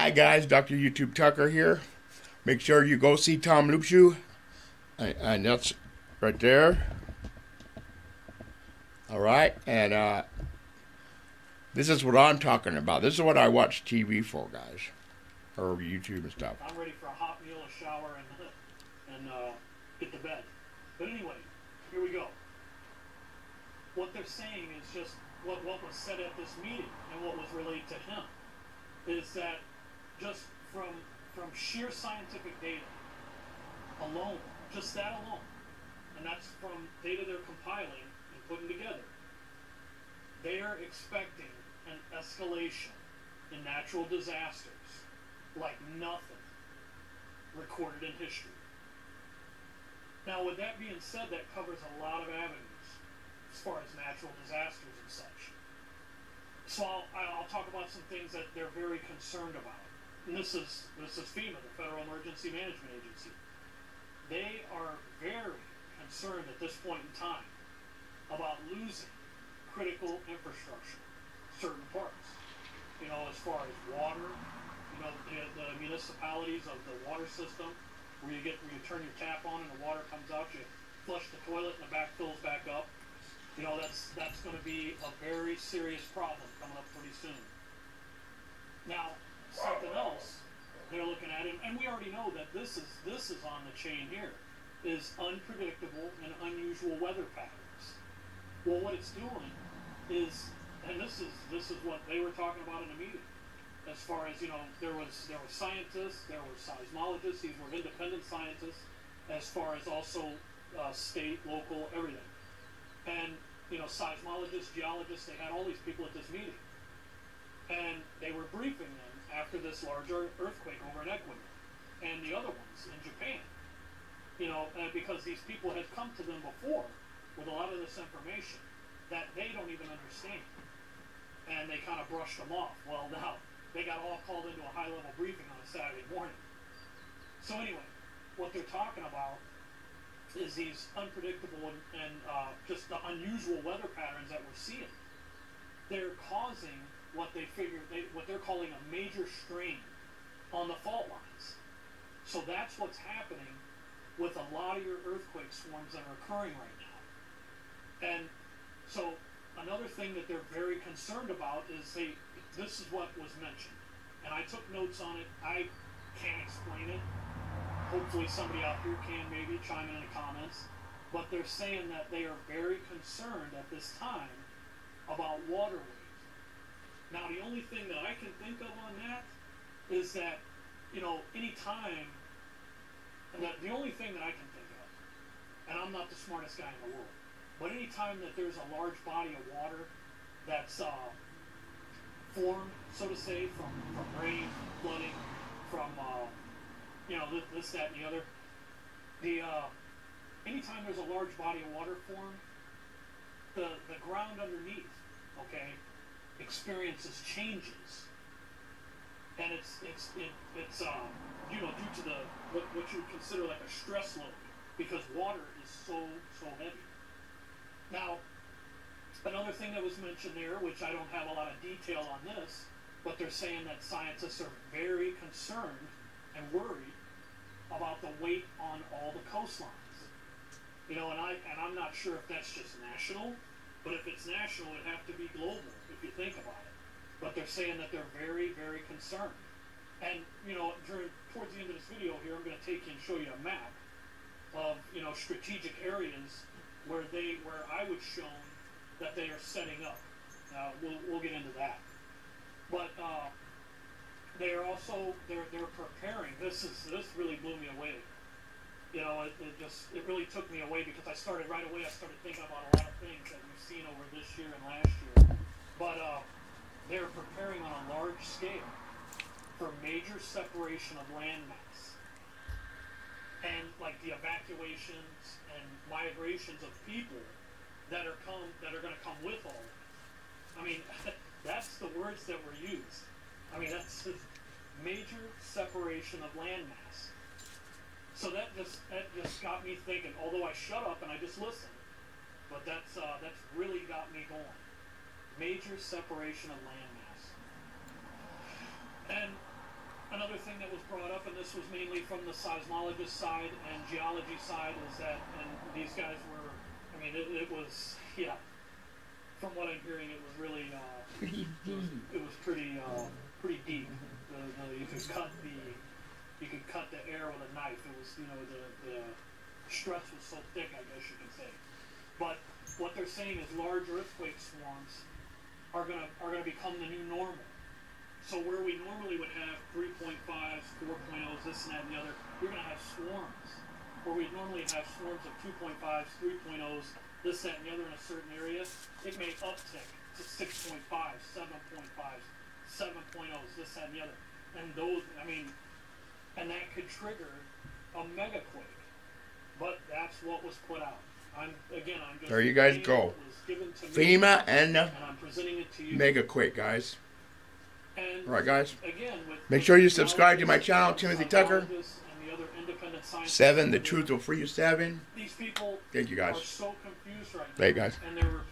Hi guys, Dr. YouTube Tucker here. Make sure you go see Tom Loopshoe. And that's right there. Alright, and this is what I'm talking about. This is what I watch TV for, guys. Or YouTube and stuff. I'm ready for a hot meal, a shower, and get to bed. But anyway, here we go. What they're saying is just what was said at this meeting and what was relayed to him is that just from sheer scientific data alone, just that alone, and that's from data they're compiling and putting together, they are expecting an escalation in natural disasters like nothing recorded in history. Now, with that being said, that covers a lot of avenues as far as natural disasters and such. So I'll talk about some things that they're very concerned about. And this is FEMA, the Federal Emergency Management Agency. They are very concerned at this point in time about losing critical infrastructure, certain parts. You know, as far as water, you know, the municipalities of the water system, where you turn your tap on and the water comes out, you flush the toilet and the back fills back up. You know, that's going to be a very serious problem coming up pretty soon. Now, something else they're looking at, and we already know that this is on the chain here, is unpredictable and unusual weather patterns. Well, what it's doing is, and this is what they were talking about in the meeting, as far as, you know, there were scientists, there were seismologists, these were independent scientists, as far as also state, local, everything. And, you know, seismologists, geologists, they had all these people at this meeting. And they were briefing them after this larger earthquake over in Ecuador and the other ones in Japan. You know, because these people had come to them before with a lot of this information that they don't even understand. And they kind of brushed them off. Well, now, they got all called into a high-level briefing on a Saturday morning. So anyway, what they're talking about is these unpredictable and just the unusual weather patterns that we're seeing. They're causing what they're calling a major strain on the fault lines. So that's what's happening with a lot of your earthquake swarms that are occurring right now. And so another thing that they're very concerned about is this is what was mentioned. And I took notes on it. I can't explain it. Hopefully somebody out here can maybe chime in the comments. But they're saying that they are very concerned at this time about waterways. Now, the only thing that I can think of on that is that, you know, any time, the only thing that I can think of, and I'm not the smartest guy in the world, but any time that there's a large body of water that's formed, so to say, from rain, flooding, from you know, this, that, and the other. Anytime there's a large body of water formed, the ground underneath, okay, experiences changes, and it's you know, due to what you would consider like a stress load, because water is so heavy. Now, another thing that was mentioned there, which I don't have a lot of detail on this, but they're saying that scientists are very concerned and worried about the weight on all the coastlines. You know, and I'm not sure if that's just national, but if it's national, it'd have to be global if you think about it. But they're saying that they're very, very concerned. And, you know, towards the end of this video here, I'm going to take you and show you a map of, you know, strategic areas where I was shown that they are setting up. We'll get into that. But they are also they're preparing. This really blew me away. You know, it really took me away, because I started thinking about a lot of things that we've seen over this year and last year. But they're preparing on a large scale for major separation of landmass, and like the evacuations and migrations of people that are going to come with all of it. I mean, that's the words that were used. I mean, that's the major separation of landmass. So that just got me thinking. Although I shut up and I just listened, but that's really got me going. Major separation of landmass. And that was brought up, and this was mainly from the seismologist side and geology side, is that, and these guys were, I mean, it was, yeah, from what I'm hearing, it was really, it was pretty deep. You could cut the air with a knife. It was, you know, the stress was so thick, I guess you could say. But what they're saying is large earthquake swarms are gonna become the new normal. So where we normally would have 3.5s, 4.0s, this and that and the other, you're going to have swarms. Where we'd normally have swarms of 2.5s, 3.0s, this, that, and the other in a certain area, it may uptick to 6.5s, 7.5s, 7.0s, this, that, and the other. And those, I mean, and that could trigger a megaquake. But that's what was put out. I'm just... There you guys go. FEMA and I'm presenting it to you. megaquake, guys. And all right, guys. Again, make sure you subscribe to my channel, Timothy Tucker. 7, the truth will free you. 7. These people thank you, guys. are so confused right now. Hey, guys. And they're